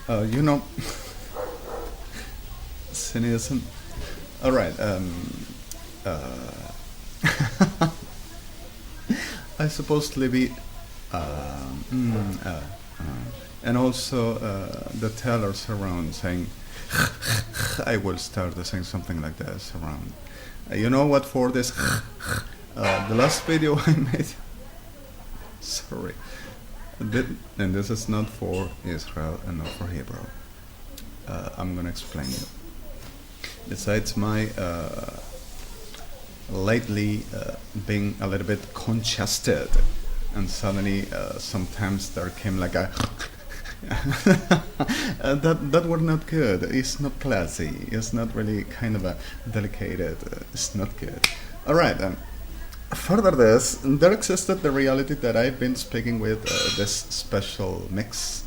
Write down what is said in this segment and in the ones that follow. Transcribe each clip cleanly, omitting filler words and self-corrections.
You know, cynicism. All right. Uh, I suppose Libby, and also the tellers around saying, I will start saying something like this around. You know what for this? The last video I made, sorry, and this is not for Israel and not for Hebrew. I'm gonna explain you. Besides my lately being a little bit congested, and suddenly sometimes there came like a that were not good. It's not classy. It's not really kind of a delicate. It's not good. All right. Further this, there existed the reality that I've been speaking with this special mix,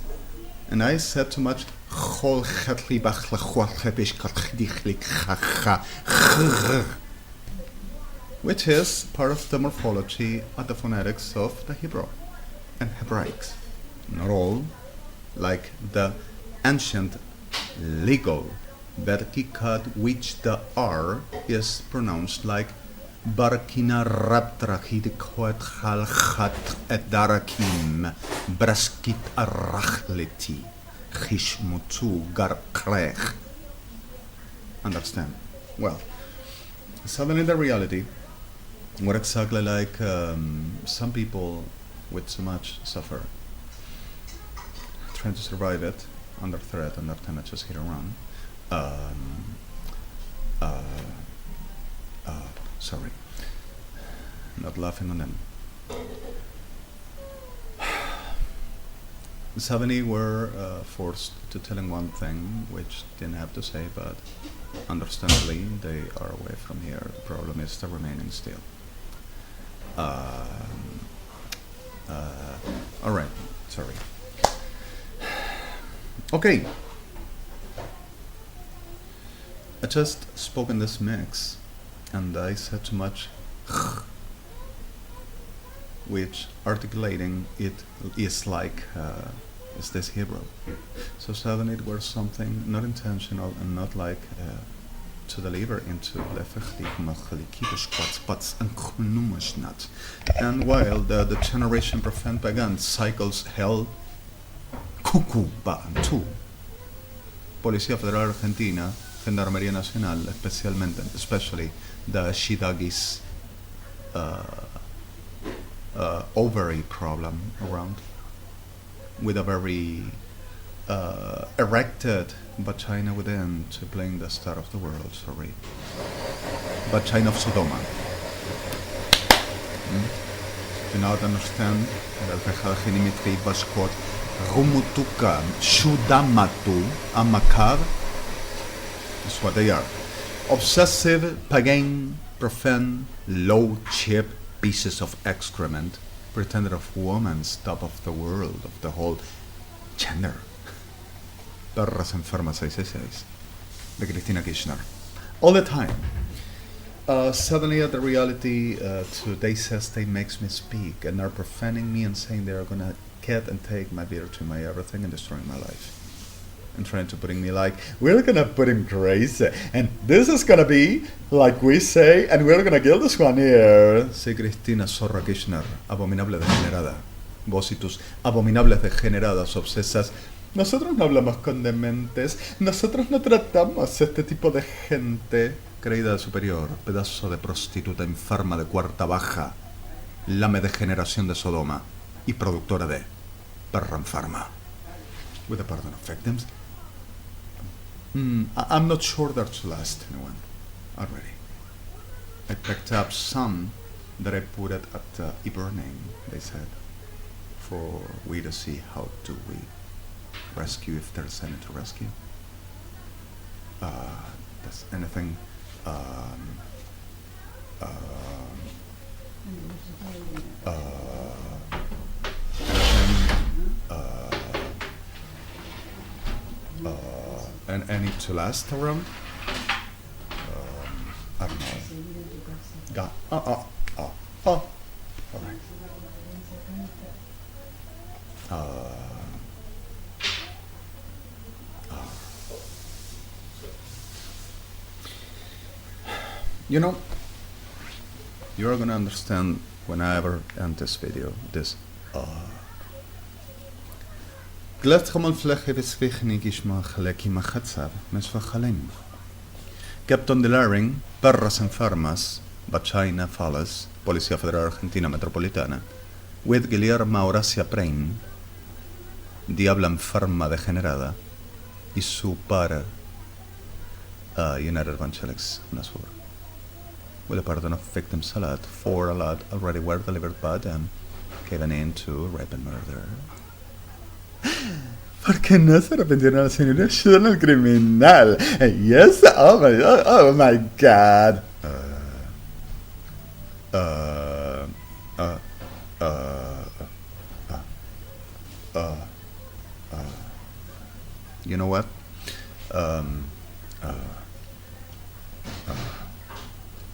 and I said too much. Which is part of the morphology of the phonetics of the Hebrew and Hebraics. Not all, like the ancient legal vertical, which the R is pronounced like Barakina Raptrahid Koet Halchat Edarakim Braskit Arachleti Hishmutu Garkrech. Understand? Well, suddenly the reality, what exactly like some people with so much suffer, trying to survive it under threat, under temperatures here around. Sorry, not laughing on them. Suddenly were forced to telling one thing which didn't have to say, but understandably they are away from here. The problem is the remaining still. All right, sorry. Okay, I just spoke in this mix, and I said too much, which articulating it is like is this Hebrew. So suddenly it was something not intentional and not like to deliver into and while the generation prevent began cycles held cuckoo bantu Policía Federal Argentina, Gendarmería Nacional, especially the Shidagis ovary problem around, with a very erected vagina within to blame the star of the world, sorry. Vagina of Sodoma. Do not understand Rumutuka, Shudamatu, Amakar is what they are. Obsessive, pagan, profane, low, cheap pieces of excrement, pretended of woman's top of the world, of the whole gender. Perras enfermas 666 de Cristina Kirchner. All the time. Suddenly the reality today says they makes me speak and are profaning me and saying they are gonna get and take my virtue, my everything, and destroying my life. And trying to putting me like, we're gonna put him crazy, and this is gonna be like we say, and we're gonna kill this one here. Sí, Cristina Zorra Kirchner, abominable degenerada. Vos y tus abominables degeneradas obsesas. Nosotros no hablamos con dementes, nosotros no tratamos a este tipo de gente creída superior, pedazo de prostituta enferma de cuarta baja, lame de generación de Sodoma y productora de perra enferma. With the pardon of victims. I'm not sure that's the last anyone already. I picked up some that I put it at the e-burning, they said, for we to see how do we rescue if there's any to rescue. Does anything and any to last around? I don't know. God. All right. You know, you are gonna understand whenever I end this video, this Glet gewoon vlechtje beswichtig is maar gelijk in mijn gatsab, mes van galen. Captain de Laring, perras enfermas, China Fallas, Policía Federal Argentina Metropolitana, with Guillermo Horacia Prain, Diabla enferma degenerada, y su para United Evangelics Nasur. With a pardon of victims a lot, 4 a lot already were delivered by them, given in to rape and murder. ¿Por qué no se arrepintieron a la señora? Ayudan al criminal. Yes, oh my god. You know what?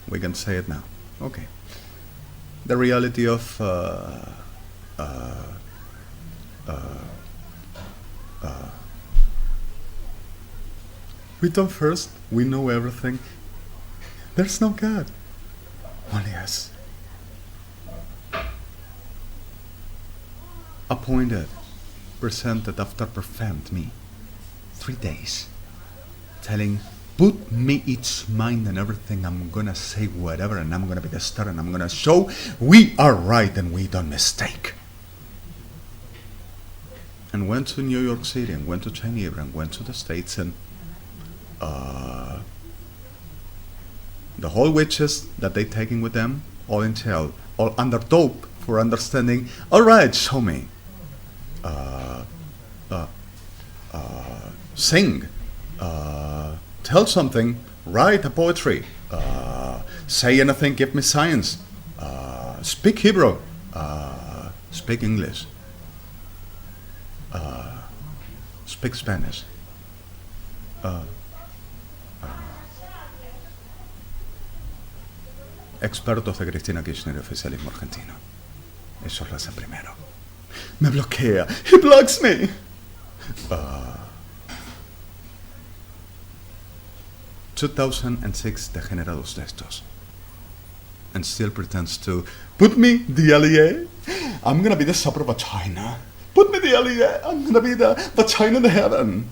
We can say it now. Okay. The reality of we thought first we know everything. There's no God. Only us. Appointed, presented after performed me 3 days, telling, put me its mind and everything. I'm gonna say whatever, and I'm gonna be the star, and I'm gonna show we are right and we don't mistake. And went to New York City, and went to Geneva, and went to the States, and the whole witches that they taking with them, all in jail, all under dope for understanding. All right, show me. Sing. Tell something. Write a poetry. Say anything. Give me science. Speak Hebrew. Speak English. Speak Spanish. Expertos de Cristina Kirchner y oficialismo argentino. Eso lo hace primero. Me bloquea. He blocks me. 2006 degenerados de estos. And still pretends to put me the LEA. I'm gonna be the super vagina. Put me the LEA. I'm gonna be the vagina in heaven.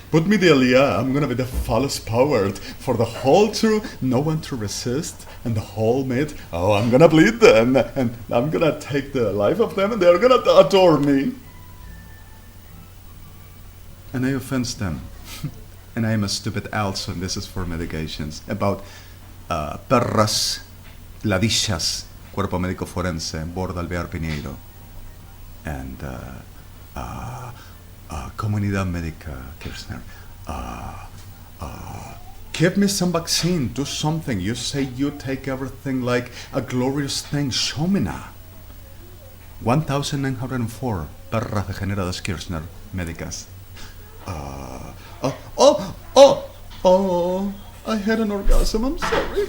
Put me the Aliyah, I'm gonna be the phallus powered for the whole true, no one to resist, and the whole mate, oh, I'm gonna bleed them, and I'm gonna take the life of them, and they're gonna adore me. And I offend them. And I am a stupid also, and this is for medications, about perras, ladillas, cuerpo médico forense, Borda Alvear Piñeiro, and Comunidad Médica Kirchner. Give me some vaccine, do something. You say you take everything like a glorious thing. Show me now. 1904 perras degeneradas Kirchner médicas. I had an orgasm, I'm sorry.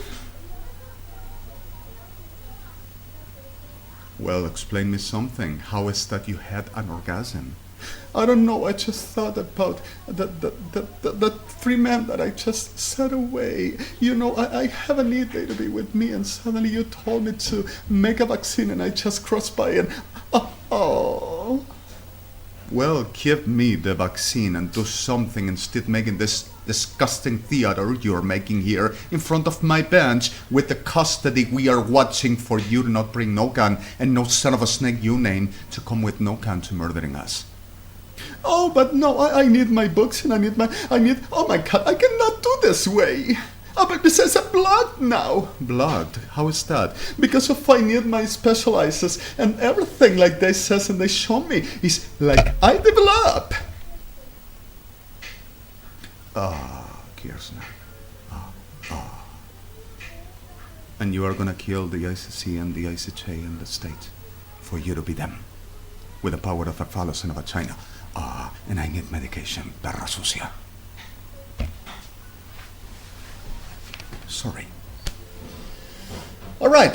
Well, explain me something. How is that you had an orgasm? I don't know, I just thought about the 3 men that I just set away. You know, I have a need they to be with me, and suddenly you told me to make a vaccine, and I just crossed by and oh. Well, give me the vaccine and do something instead making this disgusting theater you're making here in front of my bench with the custody we are watching for you to not bring no gun and no son of a snake you name to come with no gun to murdering us. Oh, but no, I need my books and I need, oh my god, I cannot do this way. Oh, but this is a blood now. Blood? How is that? Because if I need my specializers and everything like they says and they show me is like I develop. Kirchner. And you are gonna kill the ICC and the ICJ and the state for you to be them with the power of a phallus and of a China. And I need medication, perra sucia. Sorry. All right.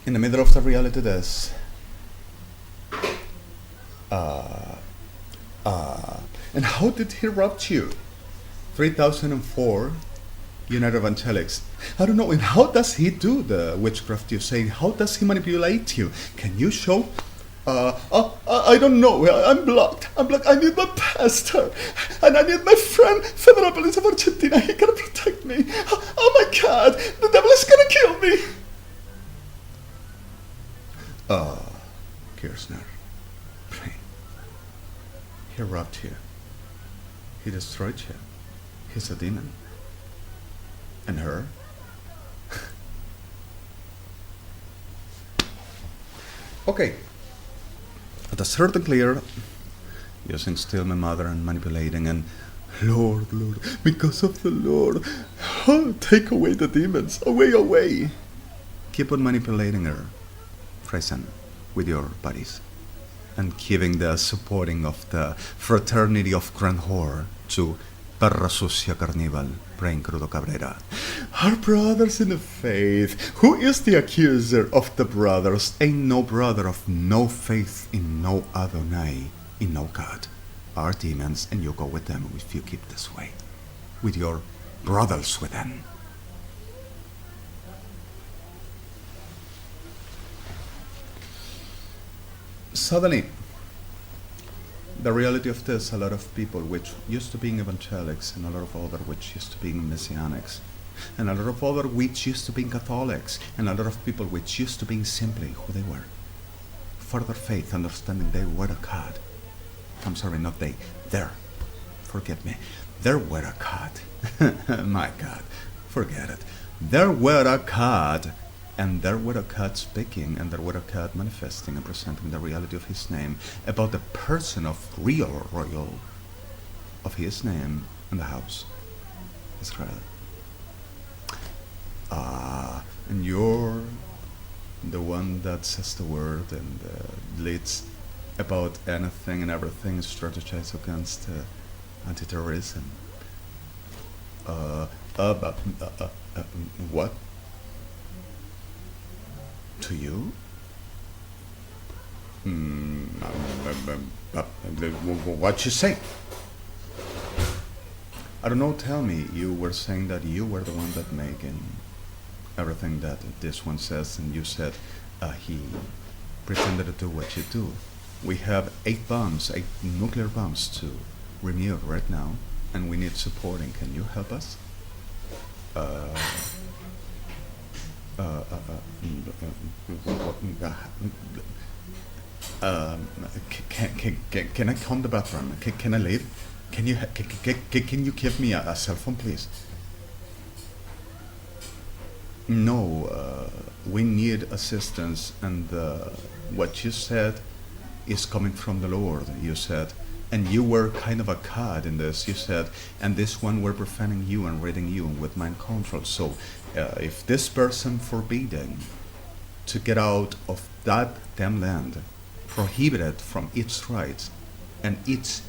In the middle of the reality this. And how did he rob you? 3004 United Evangelics. I don't know. And how does he do the witchcraft you say? How does he manipulate you? Can you show? I don't know. I'm blocked. I need my pastor. And I need my friend, Federal Police of Argentina. He can protect me. Oh my God. The devil is going to kill me. Kirchner. Pray. He robbed you. He destroyed you. He's a demon. And her? Okay. At a certain clear, using still my mother and manipulating and Lord, because of the Lord, take away the demons, away. Keep on manipulating her, present with your bodies, and giving the supporting of the fraternity of Grand Whore to Perra Sucia Carnival, Brain Crudo Cabrera. Our brothers in the faith. Who is the accuser of the brothers? Ain't no brother of no faith in no Adonai, in no God. Are demons, and you go with them if you keep this way, with your brothers within. Suddenly, the reality of this, a lot of people which used to being evangelics, and a lot of other which used to being messianics, and a lot of other which used to being Catholics, and a lot of people which used to being simply who they were. Further faith, understanding they were a God. I'm sorry, not they. There. Forgive me. There were a God. My God. Forget it. There were a God. And there were a God speaking, and there were a God manifesting and presenting the reality of his name about the person of real royal of his name in the house, Israel. And you're the one that says the word and leads about anything and everything, strategize against anti-terrorism. What? To you? What you say? I don't know, tell me. You were saying that you were the one that making everything that this one says, and you said he pretended to do what you do. We have 8 nuclear bombs to remove right now, and we need supporting. Can you help us? Can I come to the bathroom? Can I leave? Can you give me a cell phone, please? No, we need assistance, and what you said is coming from the Lord, you said. And you were kind of a God in this, you said, and this one were profaning you and reading you with mind control. So if this person forbidden to get out of that damn land, prohibited from its rights and its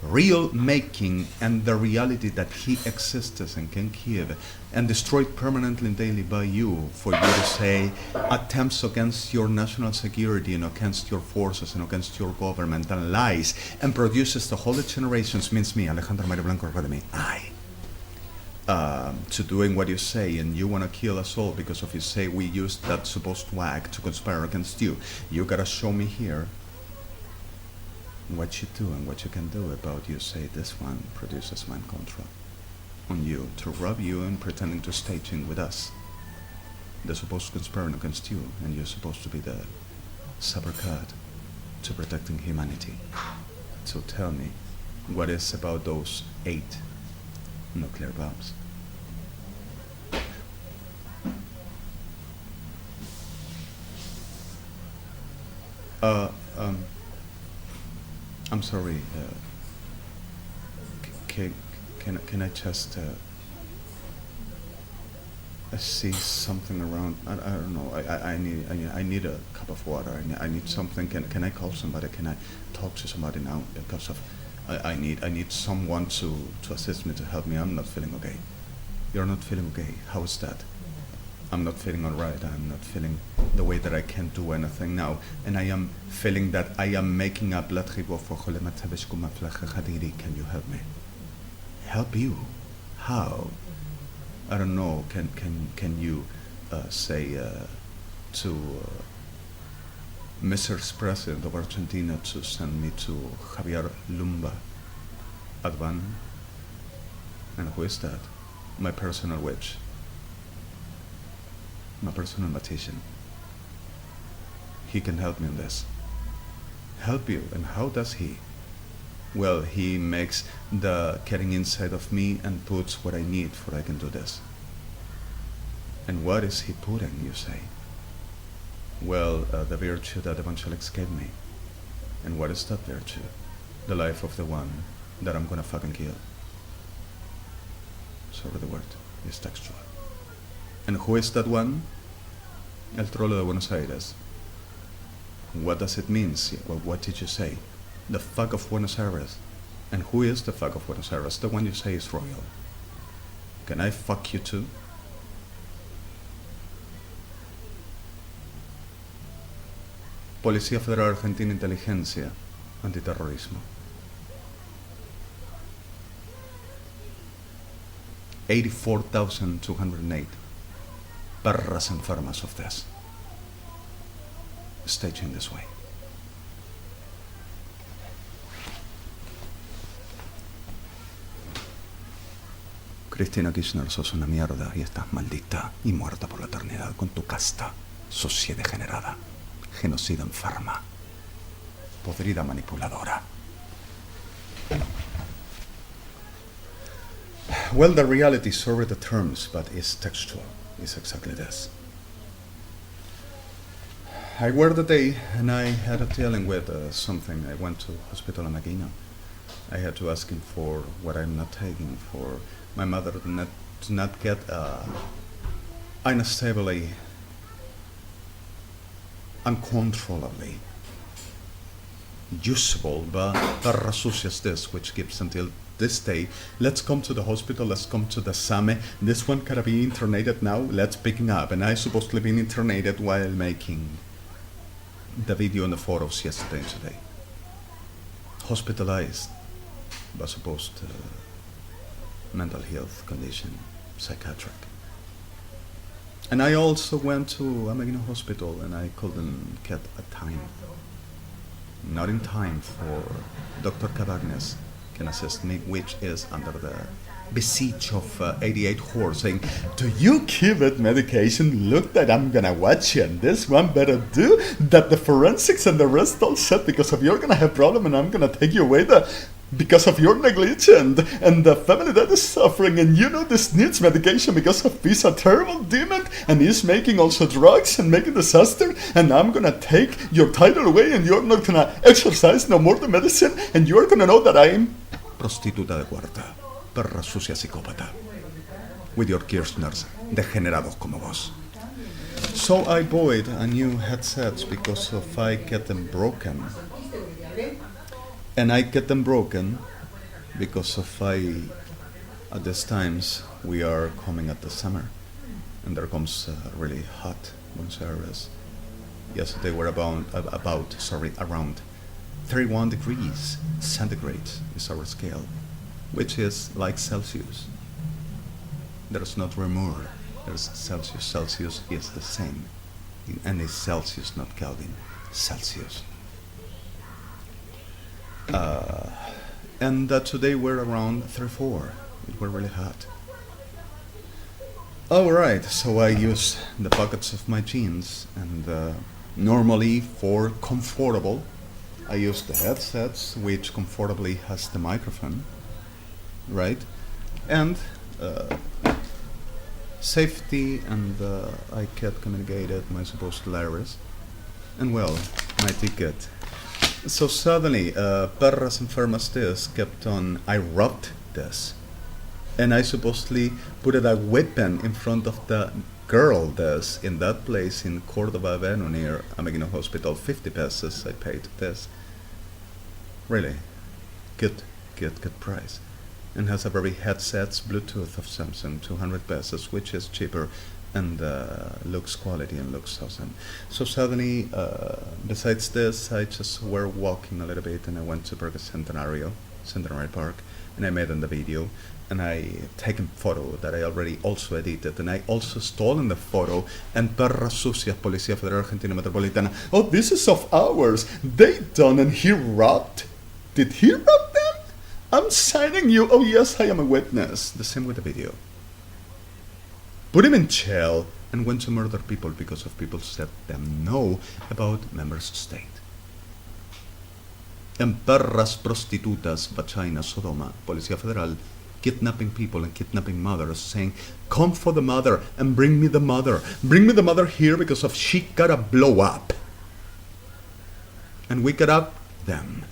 real making and the reality that he exists and can give, and destroyed permanently and daily by you, for you to say attempts against your national security and against your forces and against your government and lies, and produces the whole generations, means me, Alejandro Mario Blanco REDEMI, to doing what you say, and you want to kill us all because of you say we used that supposed wag to conspire against you. You gotta show me here what you do and what you can do about you say this one produces mind control on you to rob you and pretending to staging with us. They're supposed to conspire against you, and you're supposed to be the super God to protecting humanity. So tell me, what is about those 8 nuclear bombs? I'm sorry. Can I just see something around? I don't know. I need a cup of water. I need something. Can I call somebody? Can I talk to somebody now? Because of I need someone to assist me, to help me. I'm not feeling okay. You're not feeling okay. How is that? I'm not feeling alright. I'm not feeling the way that I can do anything now, and I am feeling that I am making a blood ribo for Can you help me? Help you? How? I don't know, can you say to Mr. President of Argentina to send me to Javier Lumba Advan? And who is that? My personal witch. My personal magician. He can help me in this. Help you, and how does he? Well, he makes the getting inside of me and puts what I need for I can do this. And what is he putting, you say? Well, the virtue that evangelics gave me. And what is that virtue? The life of the one that I'm gonna fucking kill. Sorry, the word is textual. And who is that one? El Trolo de Buenos Aires. What does it mean? Well, what did you say? The fuck of Buenos Aires. And who is the fuck of Buenos Aires? The one you say is royal. Can I fuck you too? Policía Federal Argentina, Inteligencia, Antiterrorismo. 84,208 perras enfermas of this. Staging this way. Cristina Kirchner, sos una mierda y estás maldita y muerta por la eternidad con tu casta, sociedad degenerada, genocida enferma, podrida manipuladora. Well, the reality, sorry the terms, but it's textual. It's exactly this. I were the day and I had a dealing with something. I went to hospital in Magina. I had to ask him for what I'm not taking for my mother to not get unstably, uncontrollably usable, but perras sucias this, which gives until this day. Let's come to the hospital, let's come to the SAME. This one gotta be internated now, let's picking up. And I supposedly been internated while making the video and the photos yesterday and today. Hospitalized, but supposed mental health condition, psychiatric. And I also went to Amagino Hospital and I couldn't get a time. Not in time for Dr. Cabanes can assist me, which is under the besiege of 88 horse saying, do you give it medication? Look that I'm gonna watch you, and this one better do that the forensics and the rest all said because of you're gonna have problem and I'm gonna take you away because of your negligence and the family that is suffering, and you know this needs medication because of he's a terrible demon and he's making also drugs and making disaster, and I'm gonna take your title away and you're not gonna exercise no more the medicine and you're gonna know that I'm prostituta de cuarta, perra sucia psicópata, with your Kirchners, degenerados como vos. So I bought a new headsets because of I get them broken. And I get them broken because of at these times we are coming at the summer and there comes really hot Buenos Aires. Yesterday we're around 31 degrees centigrade is our scale, which is like Celsius. There's not Reaumur, there's Celsius. Celsius is the same. And it's Celsius, not Kelvin. Celsius. And today we're around 34. It were really hot. Alright, so I use the pockets of my jeans, and normally for comfortable I use the headsets, which comfortably has the microphone, right? And safety, and I kept communicated my supposed letters, and well, my ticket. So suddenly, perras enfermas this kept on, I rubbed this, and I supposedly put a weapon in front of the girl this, in that place in Cordova Avenue near Amagino Hospital, 50 pesos I paid this. Really, good price. And has a very headsets, Bluetooth of Samsung, 200 pesos, which is cheaper, and looks quality and looks awesome. So suddenly, besides this, I just were walking a little bit and I went to Parque Centenario Centenary Park, and I made in the video, and I taken photo that I already also edited, and I also stolen the photo, and perras sucias, Policía Federal Argentina Metropolitana, oh, this is of ours, they done, and he robbed. Did he rob them? I'm signing you, oh yes, I am a witness. The same with the video. Put him in jail, and went to murder people because of people said them no about members of state. And perras prostitutas, vagina, Sodoma, Policía Federal, kidnapping people and kidnapping mothers, saying, come for the mother and bring me the mother. Bring me the mother here because of she gotta blow up. And we gotta them.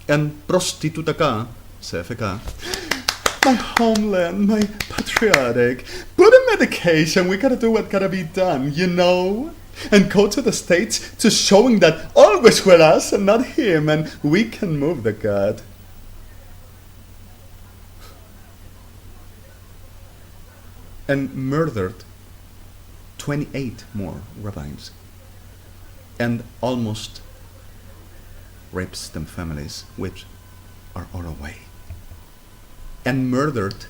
And prostituta acá, CFK, my homeland, my patriotic, put a medication, we gotta do what gotta be done, you know? And go to the States to showing that always we're us and not him, and we can move the God. And murdered 28 more rabbis. And almost rapes them families, which are all away. And murdered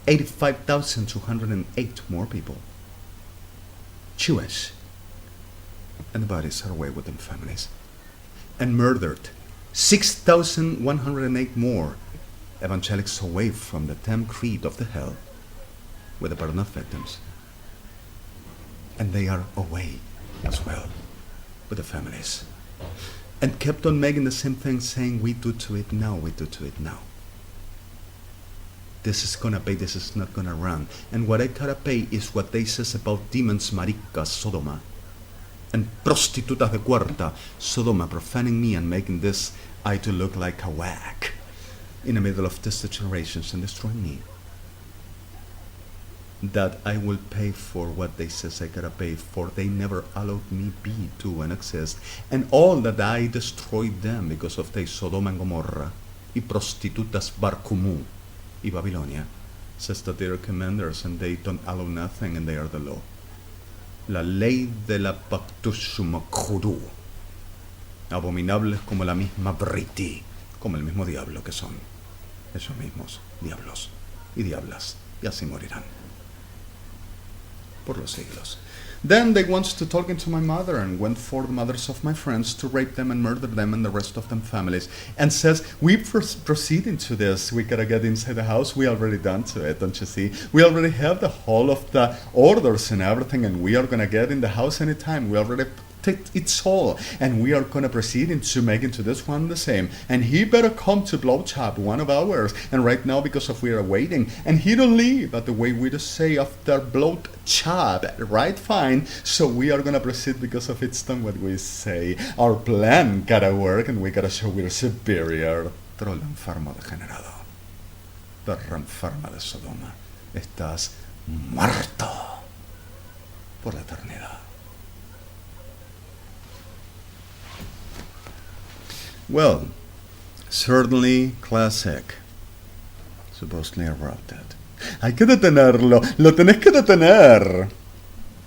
85,208 more people. Jewish. And the bodies are away with them families. And murdered 6,108 more evangelics away from the damn creed of the hell with the burden of victims. And they are away as well with the families. And kept on making the same thing, saying, we do to it now, we do to it now. This is gonna pay, this is not gonna run. And what I gotta pay is what they says about demons, maricas, Sodoma. And prostitutas de cuarta, Sodoma, profaning me and making this I to look like a whack in the middle of this generations and destroying me. That I will pay for what they says I gotta pay for. They never allowed me be, do, and exist. And all that I destroyed them because of they Sodoma and Gomorrah, y prostitutas Barkumu, y Babylonia, says that they are commanders and they don't allow nothing and they are the law. La ley de la pactusuma judú. Abominables como la misma BLYTT, como el mismo diablo que son. Esos mismos diablos y diablas, y así morirán. Por los siglos. Then they wants to talk into my mother and went for the mothers of my friends to rape them and murder them and the rest of them families, and says, we proceed into this, we gotta get inside the house, we already done to it, don't you see? We already have the whole of the orders and everything, and we are gonna get in the house anytime, we already take its all, and we are gonna proceed into making to this one the same, and he better come to blowjob one of ours, and right now because of we are waiting, and he don't leave at the way we just say after blowjob, right, fine, so we are gonna proceed because of it's done what we say, our plan gotta work, and we gotta show we're superior. Troll enfermo degenerado, perra enferma de Sodoma, estás muerto por la eternidad. Well, certainly classic. Supposedly erupted. Hay que detenerlo. Lo tenés que detener.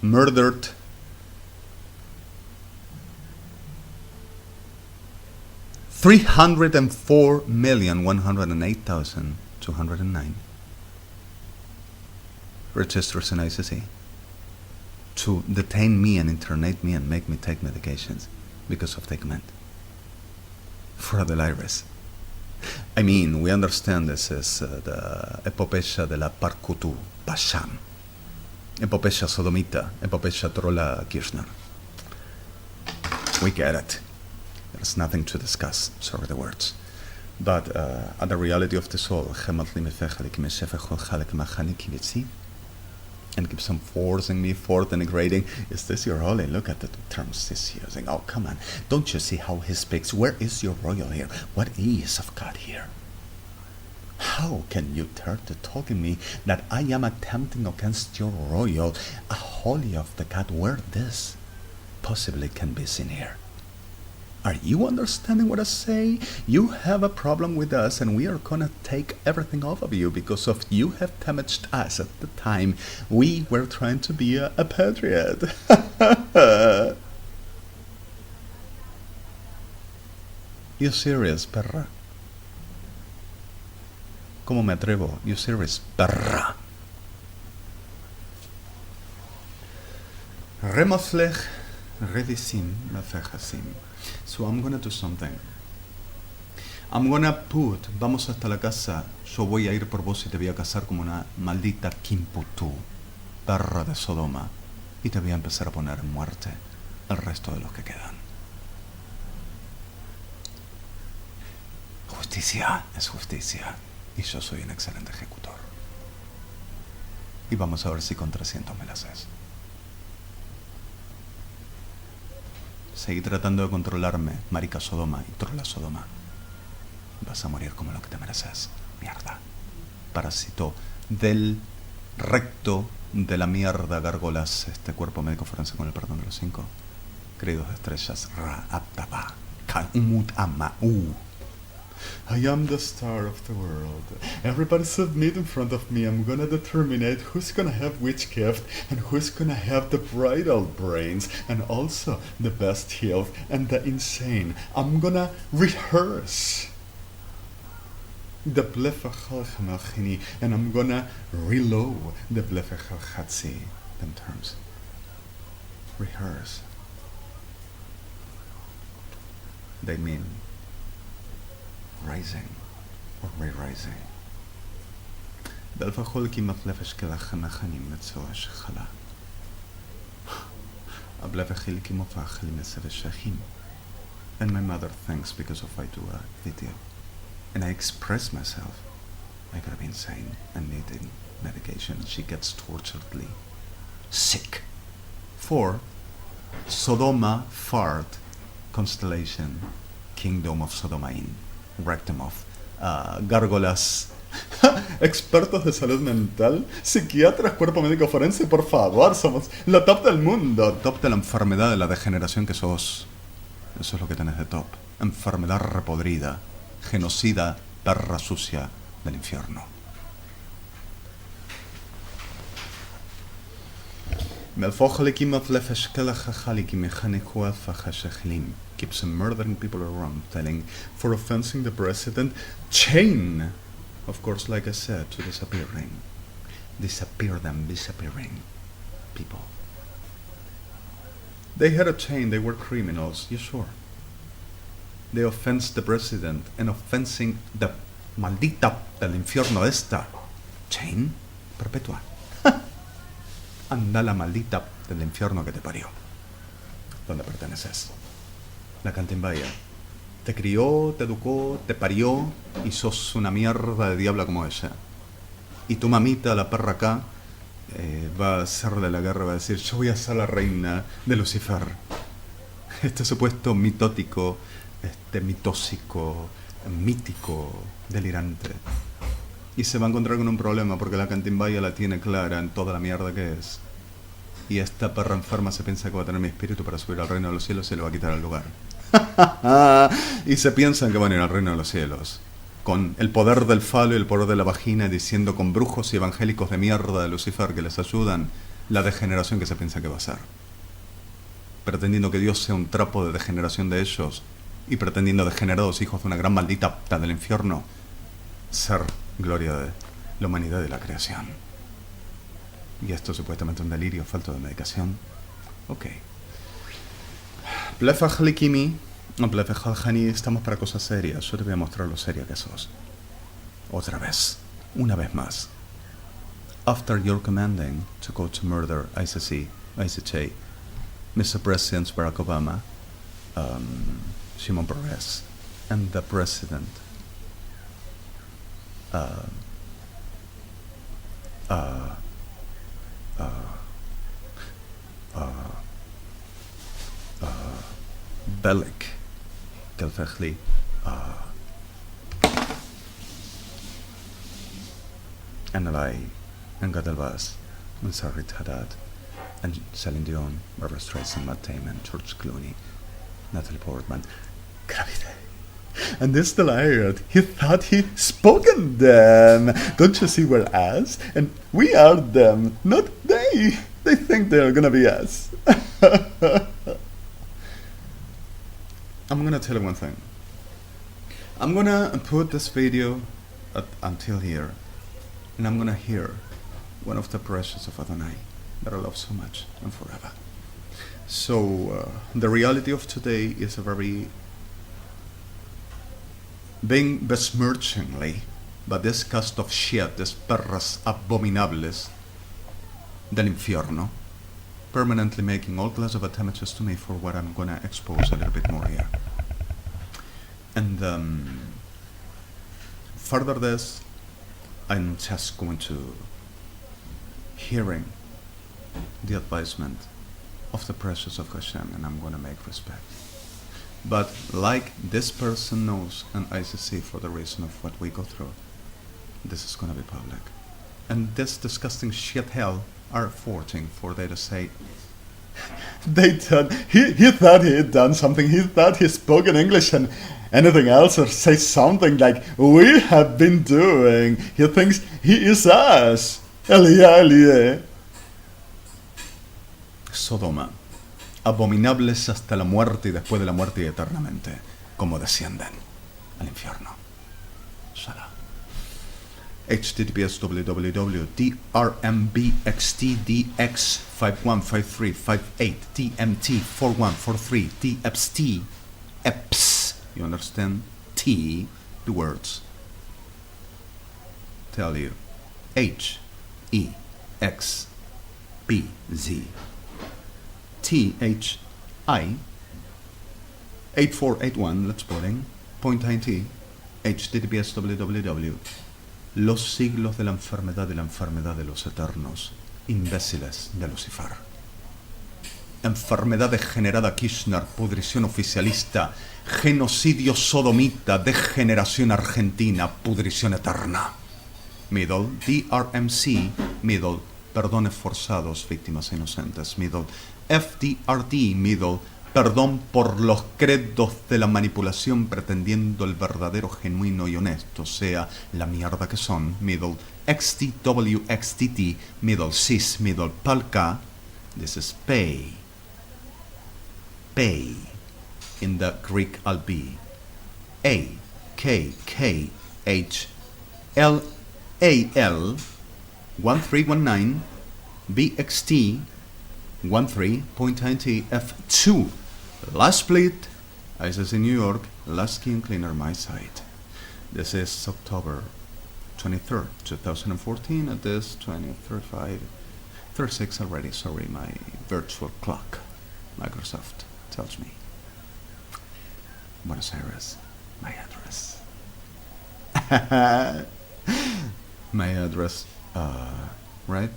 Murdered 304,108,209 registers in ICC to detain me and internate me and make me take medications because of the command. For the iris. I mean, we understand this is the epopeya de la Parkutu Basham, epopeya sodomita, epopeya trola Kirchner. We get it. There's nothing to discuss. Sorry the words. But the reality of the soul, and keeps on forcing me, denigrating. Is this your holy? Look at the terms he's using. Oh, come on. Don't you see how he speaks? Where is your royal here? What is of God here? How can you dare to talk in me that I am attempting against your royal, a holy of the God, where this possibly can be seen here? Are you understanding what I say? You have a problem with us and we are gonna take everything off of you because of you have damaged us at the time we were trying to be a patriot. You serious, perra? ¿Cómo me atrevo? You serious, perra? Remaflech redisim mafejasim. So I'm gonna do something. I'm gonna put, vamos hasta la casa, yo voy a ir por vos y te voy a casar como una maldita Kimputú, perra de Sodoma, y te voy a empezar a poner en muerte el resto de los que quedan. Justicia es justicia, y yo soy un excelente ejecutor. Y vamos a ver si con 300 me la haces. Seguí tratando de controlarme, marica Sodoma y trola Sodoma. Vas a morir como lo que te mereces, mierda. Parásito del recto de la mierda, gárgolas, este cuerpo médico forense con el perdón de los 5. Queridos estrellas, Ra, Aptaba, Kanumut Amau. I am the star of the world. Everybody submit in front of me. I'm gonna determine who's gonna have which gift and who's gonna have the bridal brains and also the best health and the insane. I'm gonna rehearse the blefachalchamachini and I'm gonna reload the blefachalchatzi. Them terms. Rehearse. They mean rising or re-rising. Belfachol ki maflefesh kelachanachanim metzoash chala. Ablefechil ki mofachil meseveshachim. And my mother thinks because of I do a video and I express myself, I gotta be insane and needing medication. She gets torturedly sick. For Sodoma fart constellation, kingdom of Sodomain. Rectum of gárgolas, expertos de salud mental, psiquiatras, cuerpo médico forense, por favor, somos la top del mundo, top de la enfermedad de la degeneración que sos. Eso es lo que tenés de top. Enfermedad repodrida, genocida, perra sucia del infierno. Keeps murdering people around, telling for offending the president, chain, of course, like I said, to disappearing people. They had a chain, they were criminals, you sure? They offensed the president and offensing the maldita del infierno esta. Chain perpetua. Anda la maldita del infierno que te parió. ¿Dónde perteneces? La cantimbaya. Te crió, te educó, te parió y sos una mierda de diabla como ella. Y tu mamita, la perra acá, va a hacerle la guerra, va a decir, yo voy a ser la reina de Lucifer. Este supuesto mitótico, mitósico, mítico, delirante. Y se va a encontrar con un problema porque la cantimbaya la tiene clara en toda la mierda que es. Y esta perra enferma se piensa que va a tener mi espíritu para subir al reino de los cielos y le va a quitar el lugar. Y se piensan que van a ir al reino de los cielos con el poder del falo y el poder de la vagina, diciendo con brujos y evangélicos de mierda de Lucifer que les ayudan la degeneración que se piensa que va a ser, pretendiendo que Dios sea un trapo de degeneración de ellos y pretendiendo degenerados hijos de una gran maldita del infierno ser gloria de la humanidad y la creación. Y esto supuestamente un delirio, falta de medicación. Ok. Blefajlikimi, Blefajani, estamos para cosas serias. Yo te voy a mostrar lo seria que sos. Otra vez. Una vez más. After your commanding to go to murder ICC, Mr. President Barack Obama, Shimon Peres, and the President, Bellick, Kelfechli, Annalai, and Gadalvas, and Sarit Haddad, and Celine Dion, Barbara Streisand, Matt Damon, George Clooney, Natalie Portman, Gravity. And this delight, he thought he spoken them. Don't you see we're us? And we are them, not they. They think they're gonna be us. I'm gonna tell you one thing. I'm gonna put this video until here, and I'm gonna hear one of the praises of Adonai that I love so much and forever. So the reality of today is a very being besmirchingly, but this cast of shit, these perras abominables del infierno, permanently making all kinds of attempts to me for what I'm gonna expose a little bit more here. And further this, I'm just going to hearing the advisement of the precious of Hashem, and I'm gonna make respect. But like this person knows, and ICC for the reason of what we go through, this is gonna be public. And this disgusting shit hell are forging for they to say he thought he had done something, he thought he spoke in English and anything else, or say something like we have been doing. He thinks he is us. Elie. Sodoma, abominables hasta la muerte y después de la muerte y eternamente, como descienden al infierno. Shalom. https www.drmbxtdx515358 tmt4143 txt eps, you understand? T, the words tell you HEXBZ THI 8481, let's putting point IT https www los siglos de la enfermedad y la enfermedad de los eternos imbéciles de Lucifer. Enfermedad degenerada Kirchner, pudrición oficialista, genocidio sodomita, degeneración argentina, pudrición eterna. Middle, DRMC, middle, perdones forzados, víctimas inocentes, middle, FDRD, middle, perdón por los credos de la manipulación pretendiendo el verdadero, genuino y honesto sea la mierda que son, middle, XTWXTT, middle, cis, middle, palka, this is pay, in the Greek albi, A, K, K, H, L, A, L, 1319, BXT, 13.90 F2. Last split, ISIS in New York, last skin cleaner my site. This is October 23rd, 2014, at this 20:35, 36 already, sorry, my virtual clock, Microsoft, tells me. Buenos Aires, my address. My address, right?